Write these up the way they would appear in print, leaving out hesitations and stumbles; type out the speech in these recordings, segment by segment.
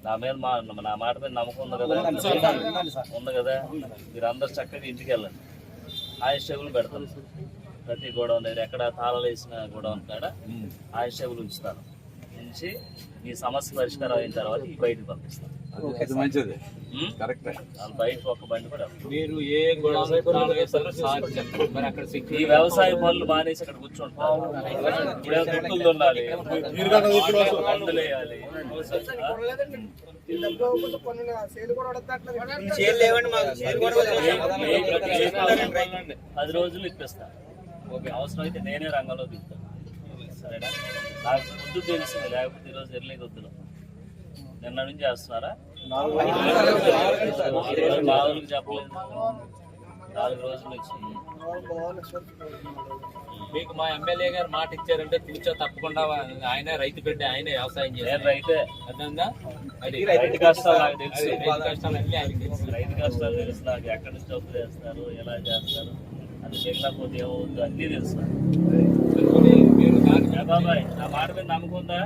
నా మీద నా మాట మీద నమ్మకం ఉంది కదా మీరు అందరు చక్కగా ఇంటికి వెళ్ళండి. ఆయుష్ పెడతాను ప్రతి గోడౌన్ ఎక్కడ తాళాలు వేసిన గోడౌన్ కాడ ఆయుష్ ఉంచుతాను. ఉంచి ఈ సమస్య పరిష్కారం అయిన తర్వాత ఈ బయటకు పంపిస్తాను. బయటకు ఒక బండి కూడా ఈ వ్యవసాయ పనులు మానేసి అక్కడ కూర్చుంటాం. ఇప్పుడే దుక్కులు ఉండాలి, మందులు వేయాలి. 10 రోజులు ఇప్పిస్తా. అవసరం అయితే నేనే రంగంలో దిగుతాను. సరేనా? నాకు ముందు తెలిసింది, లేకపోతే ఈరోజు ఎర్లీ వద్దులు. నిన్న నుంచి చేస్తున్నారా? బాగులకు చెప్పలేదు. 4 రోజుల నుంచి మీకు మా ఎమ్మెల్యే గారు మాట ఇచ్చారంటే కూర్చో తప్పకుండా ఆయన రైతు బిడ్డ, ఆయన వ్యవసాయం చేయాలి. రైతే రైతు కష్టాలు నాకు తెలుసు. రైతు కష్టాలు తెలుసు నాకు. ఎక్కడి నుంచి డబ్బులు వేస్తారు, ఎలా చేస్తారు, అది చేయకపోతే ఏమవుద్దు అన్నీ తెలుసు. బాబాయ్ నా మాట మీద నమ్మకం ఉందా?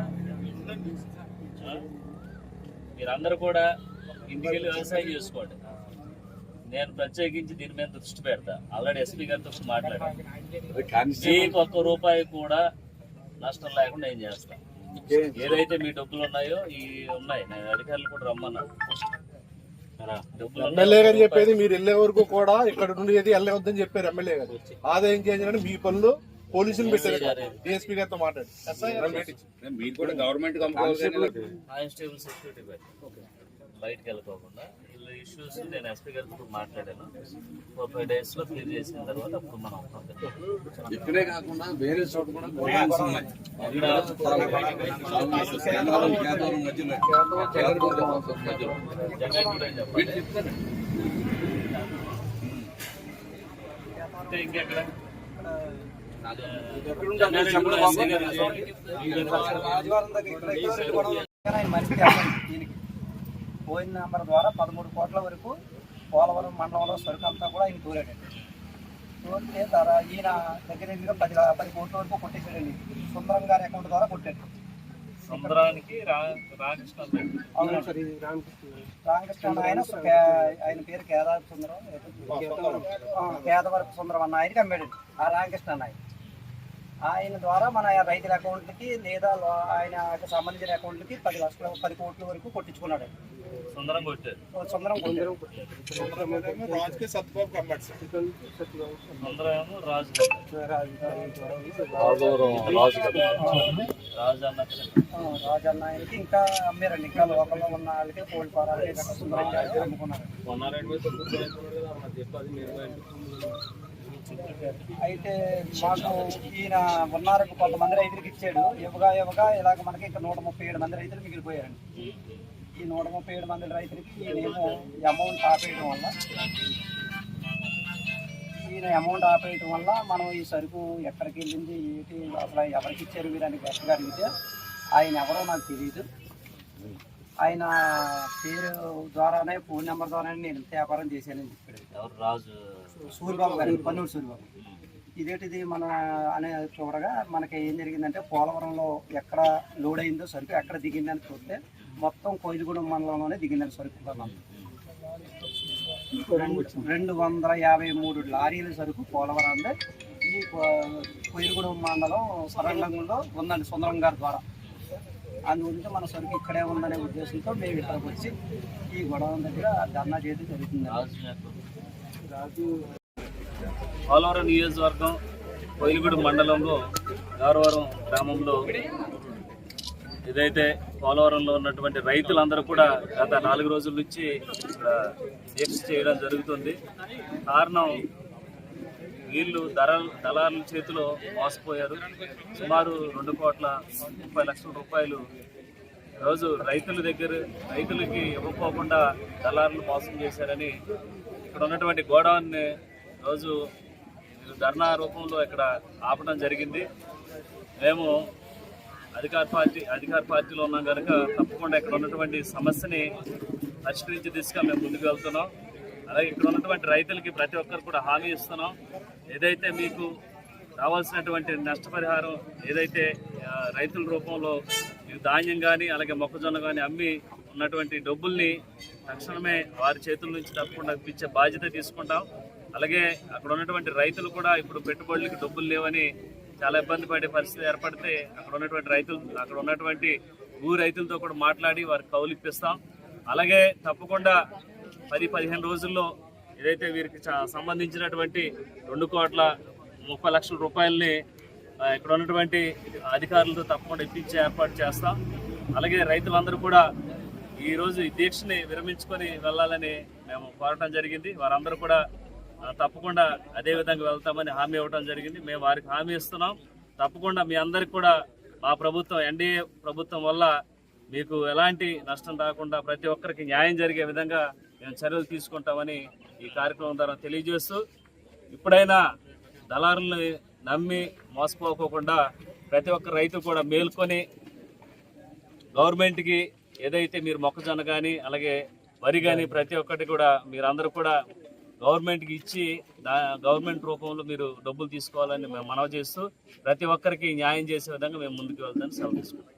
మీరందరూ కూడా ఇంటికి వెళ్ళి వ్యవసాయం చేసుకోండి. నేను ప్రత్యేకించి దీని మీద దృష్టి పెడతా. ఆల్రెడీ ఎస్పీ గారితో మాట్లాడాను. మీకు ₹1 కూడా నష్టం లేకుండా ఏం చేస్తాను. ఏదైతే మీ డబ్బులు ఉన్నాయో ఈ ఉన్నాయి. నేను అధికారులు కూడా రమ్మన్నా. ఎమ్మెల్యే గారు చెప్పేది మీరు వెళ్ళే వరకు కూడా ఇక్కడ నుండి ఏది వెళ్ళవద్దని చెప్పారు ఎమ్మెల్యే గారు. ఆదాయం చేయాలని మీ పనులు పోలీసులు పెట్టారు. డిఎస్పీ గారితో మాట్లాడి మీరు కూడా గవర్నమెంట్ కానిస్టేబుల్ సెక్యూరిటీ బయటకు వెళ్ళిపోకుండా ఇలా ఇష్యూస్ నేను ఎస్పీ గారితో మాట్లాడాను. 4-5 days లో క్లియర్ చేసిన తర్వాత అప్పుడు మనం ఇక్కడే కాకుండా వేరే చోట కూడా ఇంకెక్కడ ఫోన్ నెంబర్ ద్వారా 13 కోట్ల వరకు పోలవరం మండలంలో సరుకు అంతా కూడా ఆయన తోలాడండి. తోలితే ఈయన దగ్గర 10 కోట్ల వరకు కొట్టేశాడండి. సుందరం గారి అకౌంట్ ద్వారా కొట్టాడు. సుందరానికి రామకృష్ణ ఆయన పేరు కేదావరపు సుందరం, కేదవరపు సుందరం అన్న ఆయనకి అమ్మాడండి. ఆ రామకృష్ణ అన్న ఆయన ద్వారా మన రైతుల అకౌంట్లకి లేదా ఆయనకు సంబంధించిన అకౌంట్లకి 10 కోట్ల వరకు కొట్టించుకున్నాడు. సుందరం కొట్టారు. రాజు అన్న ఆయనకి ఇంకా అమ్మారండి. ఇంకా లోకల్లో ఉన్న వాళ్ళకి కోల్డ్ ఫారాలు సుందరం అమ్ముకున్నారు. అయితే మాకు ఈయన ఉన్నారకు కొంతమంది రైతులకు ఇచ్చాడు. ఇవ్వగా ఇలాగ మనకి ఇంకా 137 మంది రైతులు మిగిలిపోయారండి. ఈ 137 మంది రైతులకి ఈయనేమో అమౌంట్ ఆపేయడం వల్ల మనం ఈ సరుకు ఎక్కడికి వెళ్ళింది ఏంటి అసలు ఎవరికి ఇచ్చారు వీరని గట్టిగా అడిగితే ఆయన ఎవరో నాకు తెలియదు. ఆయన పేరు ద్వారానే ఫోన్ నెంబర్ ద్వారానే నేను వ్యాపారం చేశానని చెప్పాడు. సూరిబాబు గారు, పన్నూరు సూరిబాబు. ఇదేంటిది మన అనే చూడగా మనకి ఏం జరిగిందంటే పోలవరంలో ఎక్కడ లోడ్ అయిందో సరుకు ఎక్కడ దిగిందని చూస్తే మొత్తం కోయిలగూడెం మండలంలోనే దిగిందని సరుకు. 253 లారీల సరుకు పోలవరం అంటే ఈ కోయిలగూడెం మండలం సరంగంలో ఉందండి సుందరం గారి ద్వారా. అందుగురించి మన సరుకు ఇక్కడే ఉందనే ఉద్దేశంతో మేము ఇక్కడికి వచ్చి ఈ గొడవ దగ్గర ధర్నా చేయడం జరుగుతుంది. పోలవరం నియోజకవర్గం కోయిలగూడెం మండలంలో గారవరం గ్రామంలో ఏదైతే పోలవరంలో ఉన్నటువంటి రైతులందరూ కూడా గత 4 రోజుల నుంచి ఇక్కడ దీక్ష చేయడం జరుగుతుంది. కారణం వీళ్ళు దళారుల చేతిలో మోసపోయారు. సుమారు ₹2,30,00,000 రోజు రైతులకి ఇవ్వకోకుండా దళారులు మోసం చేశారని ఇక్కడ ఉన్నటువంటి గోడౌన్ని రోజు ధర్నా రూపంలో ఇక్కడ ఆపడం జరిగింది. మేము అధికార పార్టీలో ఉన్నాం కనుక తప్పకుండా ఇక్కడ ఉన్నటువంటి సమస్యని పరిష్కరించే దిశగా మేము ముందుకు వెళ్తున్నాం. అలాగే ఇక్కడ ఉన్నటువంటి రైతులకి ప్రతి ఒక్కరు కూడా హామీ ఇస్తున్నాం. ఏదైతే మీకు రావాల్సినటువంటి నష్టపరిహారం ఏదైతే రైతుల రూపంలో మీకు ధాన్యం కానీ అలాగే మొక్కజొన్న కానీ అమ్మి ఉన్నటువంటి డబ్బుల్ని తక్షణమే వారి చేతుల నుంచి తప్పకుండా ఇప్పించే బాధ్యత తీసుకుంటాం. అలాగే అక్కడ ఉన్నటువంటి రైతులు కూడా ఇప్పుడు పెట్టుబడులకి డబ్బులు లేవని చాలా ఇబ్బంది పడే పరిస్థితి ఏర్పడితే అక్కడ ఉన్నటువంటి భూ రైతులతో కూడా మాట్లాడి వారికి కౌలు ఇప్పిస్తాం. అలాగే తప్పకుండా 10-15 రోజుల్లో ఏదైతే వీరికి సంబంధించినటువంటి 2,30,00,000 రూపాయలని ఇక్కడ ఉన్నటువంటి అధికారులతో తప్పకుండా ఇప్పించే ఏర్పాటు చేస్తాం. అలాగే రైతులందరూ కూడా ఈరోజు ఈ దీక్షని విరమించుకొని వెళ్ళాలని మేము కోరటం జరిగింది. వారందరూ కూడా తప్పకుండా అదే విధంగా వెళ్తామని హామీ ఇవ్వడం జరిగింది. మేము వారికి హామీ ఇస్తున్నాం. తప్పకుండా మీ అందరికి కూడా మా ప్రభుత్వం ఎన్డీఏ ప్రభుత్వం వల్ల మీకు ఎలాంటి నష్టం రాకుండా ప్రతి ఒక్కరికి న్యాయం జరిగే విధంగా మేము చర్యలు తీసుకుంటామని ఈ కార్యక్రమం ద్వారా తెలియజేస్తూ, ఇప్పుడైనా దళారులను నమ్మి మోసపోకోకుండా ప్రతి ఒక్క రైతు కూడా మేల్కొని గవర్నమెంట్కి ఏదైతే మీరు మొక్కజొన్న కానీ అలాగే వరి కానీ ప్రతి ఒక్కటి కూడా మీరందరూ కూడా గవర్నమెంట్కి ఇచ్చి గవర్నమెంట్ రూపంలో మీరు డబ్బులు తీసుకోవాలని మేము మనవి చేస్తూ ప్రతి ఒక్కరికి న్యాయం చేసే విధంగా మేము ముందుకు వెళ్తామని సెలవు తీసుకుంటాం.